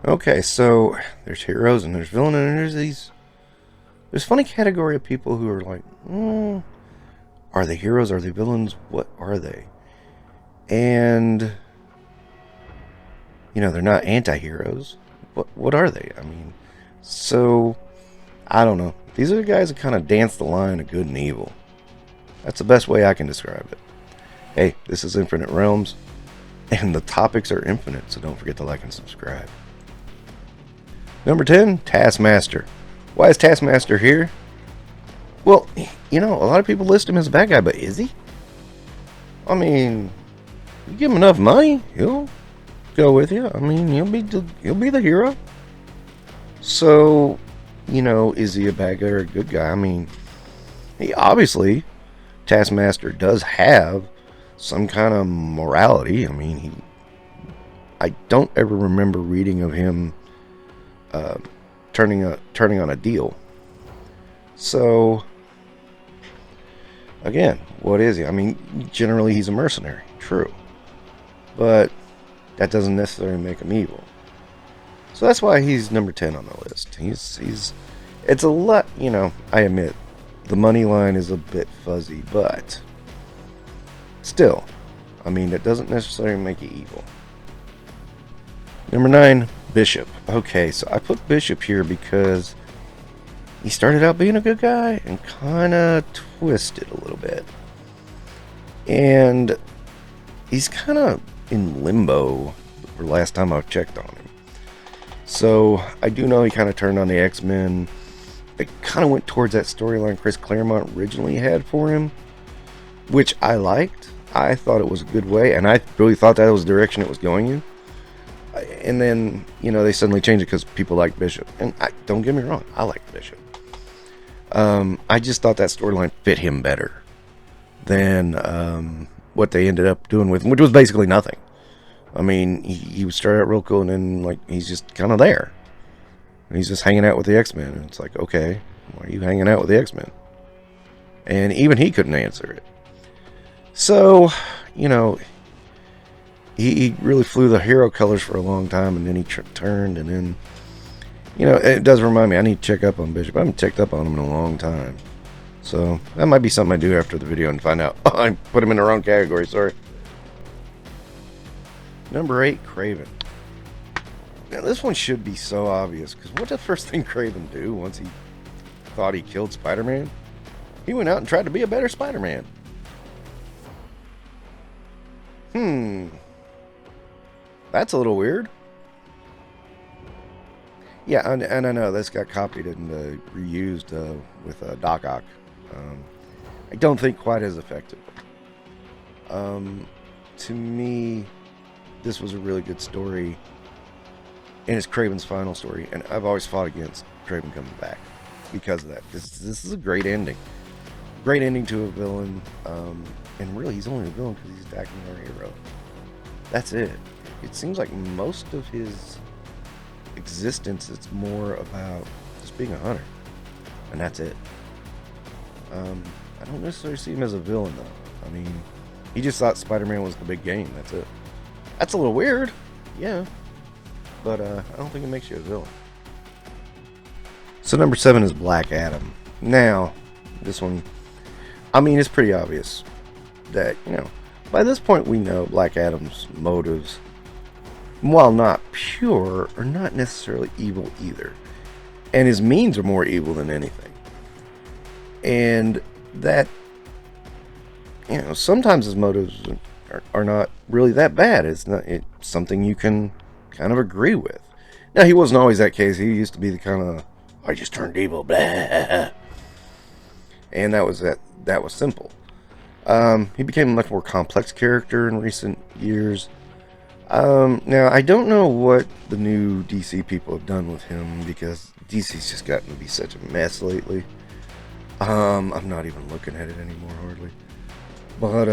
Okay, so there's heroes and there's villains and there's funny category of people who are like, are they heroes? Are they villains? What are they? And they're not anti-heroes. What are they? I mean, so I don't know. These are the guys that kind of dance the line of good and evil. That's the best way I can describe it. Hey, this is Infinite Realms, and the topics are infinite, so don't forget to like and subscribe. Number 10, Taskmaster. Why is Taskmaster here? Well, a lot of people list him as a bad guy, but is he? I mean, you give him enough money, he'll go with you. I mean, he'll be the hero. So, is he a bad guy or a good guy? I mean, obviously, Taskmaster does have some kind of morality. I mean, I don't ever remember reading of him turning on a deal. So, again, what is he? I mean, generally he's a mercenary, true, but that doesn't necessarily make him evil. So that's why he's number 10 on the list. It's a lot, I admit, the money line is a bit fuzzy, but still, I mean, it doesn't necessarily make you evil. Number 9, Bishop. Okay, so I put Bishop here because he started out being a good guy and kind of twisted a little bit. And he's kind of in limbo the last time I checked on him. So I do know he kind of turned on the X-Men. It kind of went towards that storyline Chris Claremont originally had for him, which I liked. I thought it was a good way, and I really thought that was the direction it was going in. And then, they suddenly changed it because people like Bishop. And don't get me wrong, I like Bishop. I just thought that storyline fit him better than what they ended up doing with him, which was basically nothing. I mean, he started out real cool, and then, he's just kind of there. And he's just hanging out with the X-Men. And it's like, okay, why are you hanging out with the X-Men? And even he couldn't answer it. So, he really flew the hero colors for a long time, and then he turned, and then, it does remind me, I need to check up on Bishop. I haven't checked up on him in a long time. So, that might be something I do after the video and find out. Oh, I put him in the wrong category, sorry. Number 8, Kraven. Now, this one should be so obvious, because what's the first thing Kraven do once he thought he killed Spider-Man? He went out and tried to be a better Spider-Man. That's a little weird. Yeah, and I know this got copied and reused with Doc Ock. I don't think quite as effective. To me, this was a really good story, and it's Kraven's final story, and I've always fought against Kraven coming back because of that. This is a great ending. Great ending to a villain, and really he's only a villain because he's attacking our hero. That's it. It seems like most of his existence, it's more about just being a hunter, and that's it. I don't necessarily see him as a villain, though. I mean, he just thought Spider-Man was the big game. That's it. That's a little weird, yeah, but I don't think it makes you a villain. So number 7 is Black Adam. Now, this one, I mean, it's pretty obvious that, by this point we know Black Adam's motives, while not pure, are not necessarily evil either. And his means are more evil than anything. And that, sometimes his motives are not really that bad. It's something you can kind of agree with. Now, he wasn't always that case. He used to be the kind of, I just turned evil, blah. And that was simple. He became a much more complex character in recent years. Now, I don't know what the new DC people have done with him, because DC's just gotten to be such a mess lately. I'm not even looking at it anymore, hardly. But,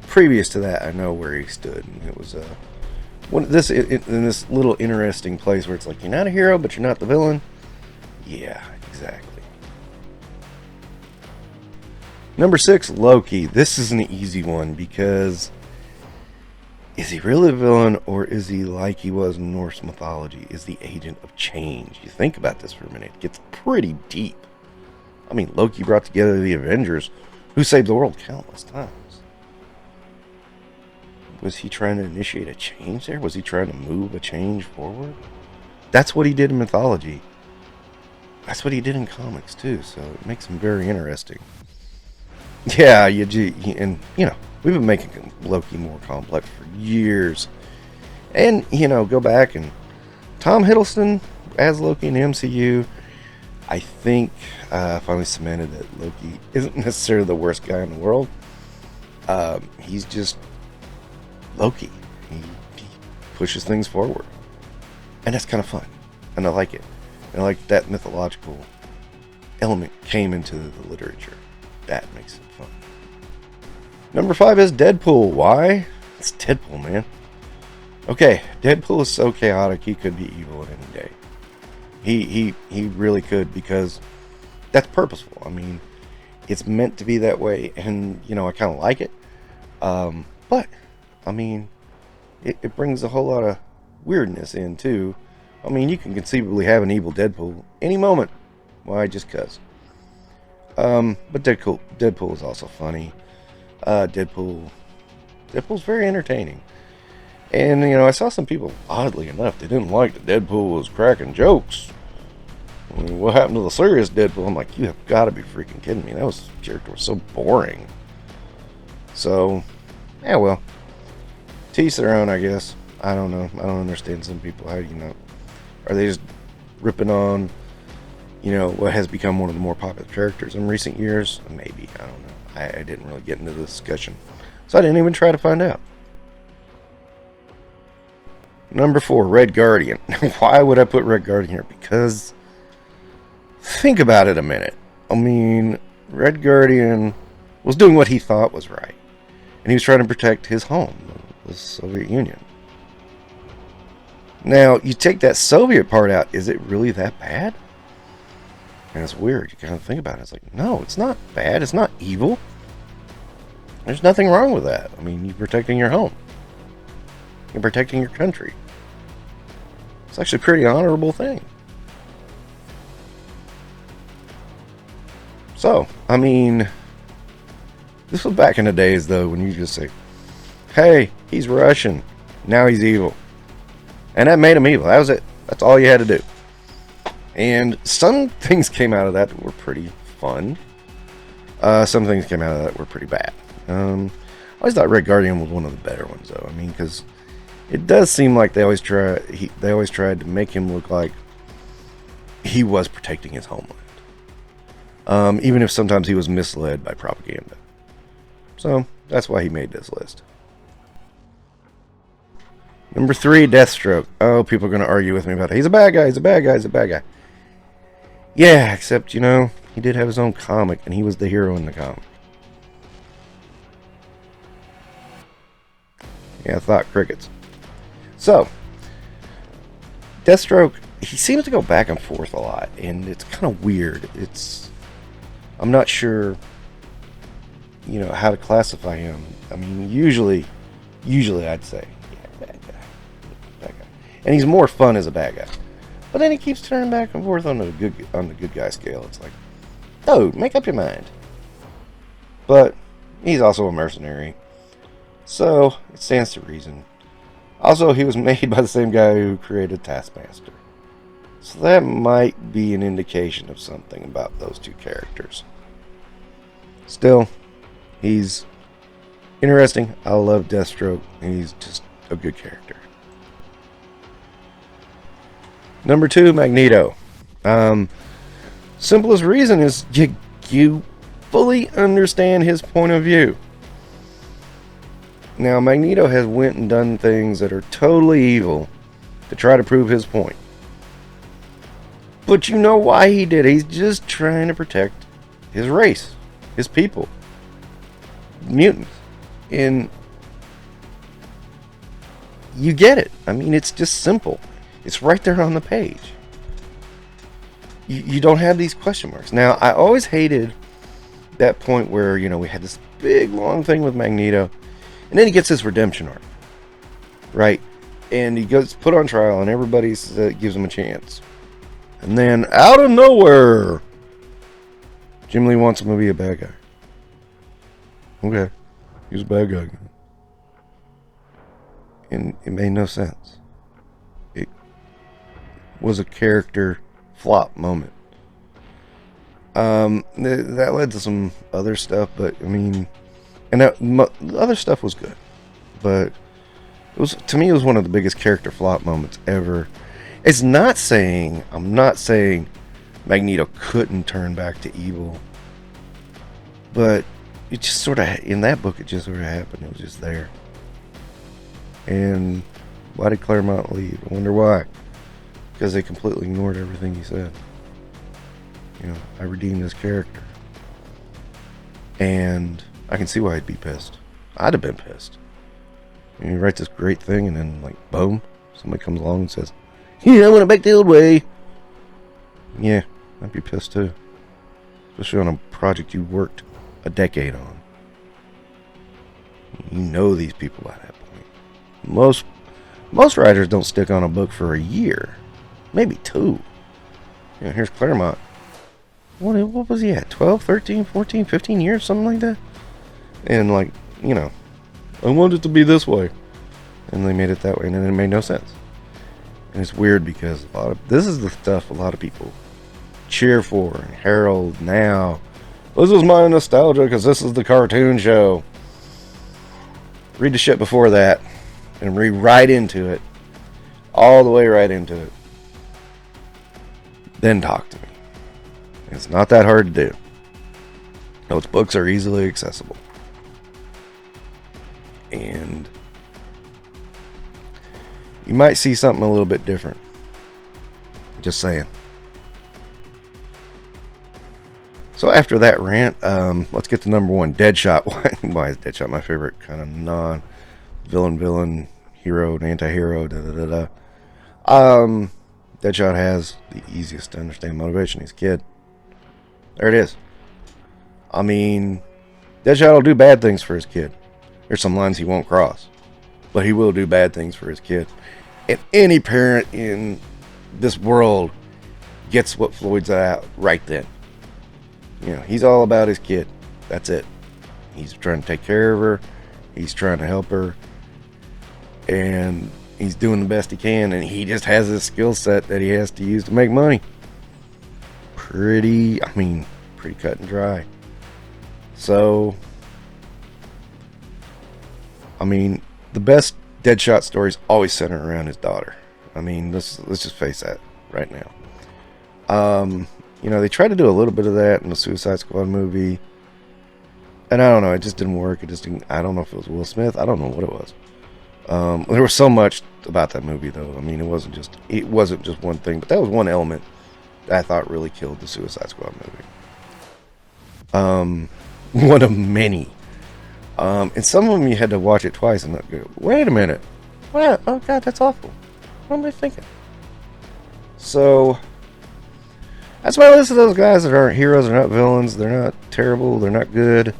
previous to that, I know where he stood. And it was, in this little interesting place where it's like, you're not a hero, but you're not the villain. Yeah, exactly. Number 6, Loki. This is an easy one because Is he really a villain, or is he like he was in Norse mythology? Is the agent of change? You think about this for a minute. It gets pretty deep. I mean, Loki brought together the Avengers, who saved the world countless times. Was he trying to initiate a change there? Was he trying to move a change forward? That's what he did in mythology. That's what he did in comics, too, so it makes him very interesting. Yeah, and, you know, we've been making Loki more complex for years. And, you know, go back and Tom Hiddleston as Loki in the MCU, I think finally cemented that Loki isn't necessarily the worst guy in the world. He's just Loki. He pushes things forward. And that's kind of fun. And I like it. And I like that mythological element came into the literature. That makes it fun. Number 5 is Deadpool. Why? It's Deadpool, man. Okay, Deadpool is so chaotic, he could be evil at any day. He really could, because that's purposeful. I mean, it's meant to be that way, and, you know, I kind of like it. But, I mean, it brings a whole lot of weirdness in, too. I mean, you can conceivably have an evil Deadpool any moment. Why, just cuz. But Deadpool is also funny. Deadpool's very entertaining. And, you know, I saw some people, oddly enough, they didn't like that Deadpool was cracking jokes. I mean, what happened to the serious Deadpool? I'm like, you have got to be freaking kidding me. That character was so boring. So, yeah, well, to each their own, I guess. I don't know. I don't understand some people. How do you know? Are they just ripping on, you know, what has become one of the more popular characters in recent years? Maybe. I don't know. I didn't really get into the discussion. So I didn't even try to find out. Number 4, Red Guardian. Why would I put Red Guardian here? Because, think about it a minute. I mean, Red Guardian was doing what he thought was right. And he was trying to protect his home, the Soviet Union. Now, you take that Soviet part out, is it really that bad? And it's weird. You kind of think about it. It's like, no, it's not bad. It's not evil. There's nothing wrong with that. I mean, you're protecting your home. You're protecting your country. It's actually a pretty honorable thing. So, I mean, this was back in the days, though, when you just say, hey, he's Russian. Now he's evil. And that made him evil. That was it. That's all you had to do. And some things came out of that were pretty fun. Some things came out of that were pretty bad. I always thought Red Guardian was one of the better ones, though. I mean, because it does seem like they always tried to make him look like he was protecting his homeland. Even if sometimes he was misled by propaganda. So, that's why he made this list. Number 3, Deathstroke. Oh, people are going to argue with me about it. He's a bad guy, he's a bad guy, he's a bad guy. Yeah, except, you know, he did have his own comic, and he was the hero in the comic. Yeah, I thought crickets. So, Deathstroke, he seems to go back and forth a lot, and it's kind of weird. I'm not sure, you know, how to classify him. I mean, usually I'd say, yeah, bad guy. And he's more fun as a bad guy. But then he keeps turning back and forth on the good guy scale. It's like, oh, make up your mind. But he's also a mercenary. So, it stands to reason. Also, he was made by the same guy who created Taskmaster. So that might be an indication of something about those two characters. Still, he's interesting. I love Deathstroke. He's just a good character. Number 2, Magneto. Simplest reason is you fully understand his point of view. Now, Magneto has went and done things that are totally evil to try to prove his point. But you know why he did it. He's just trying to protect his race, his people, mutants. And you get it. I mean, it's just simple. It's right there on the page. You don't have these question marks. Now, I always hated that point where, you know, we had this big, long thing with Magneto, and then he gets his redemption arc. right? And he goes put on trial, and everybody gives him a chance. And then, out of nowhere, Jim Lee wants him to be a bad guy. Okay, he's a bad guy. And it made no sense. It was a character flop moment. That led to some other stuff, but I mean, and the other stuff was good, but it was, to me, it was one of the biggest character flop moments ever. I'm not saying Magneto couldn't turn back to evil, but it just sort of, in that book, it just sort of happened. It was just there. And why did Claremont leave? I wonder why. Because they completely ignored everything he said. You know, I redeemed his character. And I can see why he'd be pissed. I'd have been pissed. You write this great thing, and then, like, boom, somebody comes along and says, "Yeah, I want it back the old way." Yeah, I'd be pissed too. Especially on a project you worked a decade on. You know these people by that point. Most writers don't stick on a book for a year. Maybe 2. You know, here's Claremont. What was he at? 12, 13, 14, 15 years? Something like that? And, like, you know, I want it to be this way. And they made it that way, and then it made no sense. And it's weird because this is the stuff a lot of people cheer for and herald now. This is my nostalgia because this is the cartoon show. Read the shit before that and read right into it. All the way right into it. Then talk to me. It's not that hard to do. Those books are easily accessible. And you might see something a little bit different. Just saying. So after that rant, let's get to number 1. Deadshot. Why is Deadshot my favorite kind of non-villain, hero, anti-hero, da-da-da-da. Deadshot has the easiest to understand motivation. He's a kid. There it is. I mean, Deadshot will do bad things for his kid. There's some lines he won't cross, but he will do bad things for his kid. And any parent in this world gets what Floyd's at right then. You know, he's all about his kid. That's it. He's trying to take care of her. He's trying to help her. And he's doing the best he can. And he just has this skill set that he has to use to make money. Pretty cut and dry. So, I mean, the best Deadshot stories always center around his daughter. I mean, let's just face that right now. You know, they tried to do a little bit of that in the Suicide Squad movie. And I don't know, it just didn't work. I don't know if it was Will Smith. I don't know what it was. There was so much about that movie, though. I mean, it wasn't just one thing. But that was one element that I thought really killed the Suicide Squad movie. One of many. And some of them you had to watch it twice and go, wait a minute. What? Oh, God, that's awful. What am I thinking? So, that's why I listen to those guys that aren't heroes. They're not villains. They're not terrible. They're not good.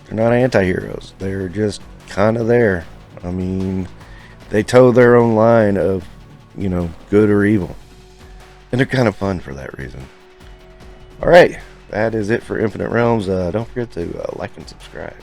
They're not anti-heroes. They're just kind of there. I mean, they toe their own line of, you know, good or evil. And they're kind of fun for that reason. Alright, that is it for Infinite Realms. Don't forget to like and subscribe.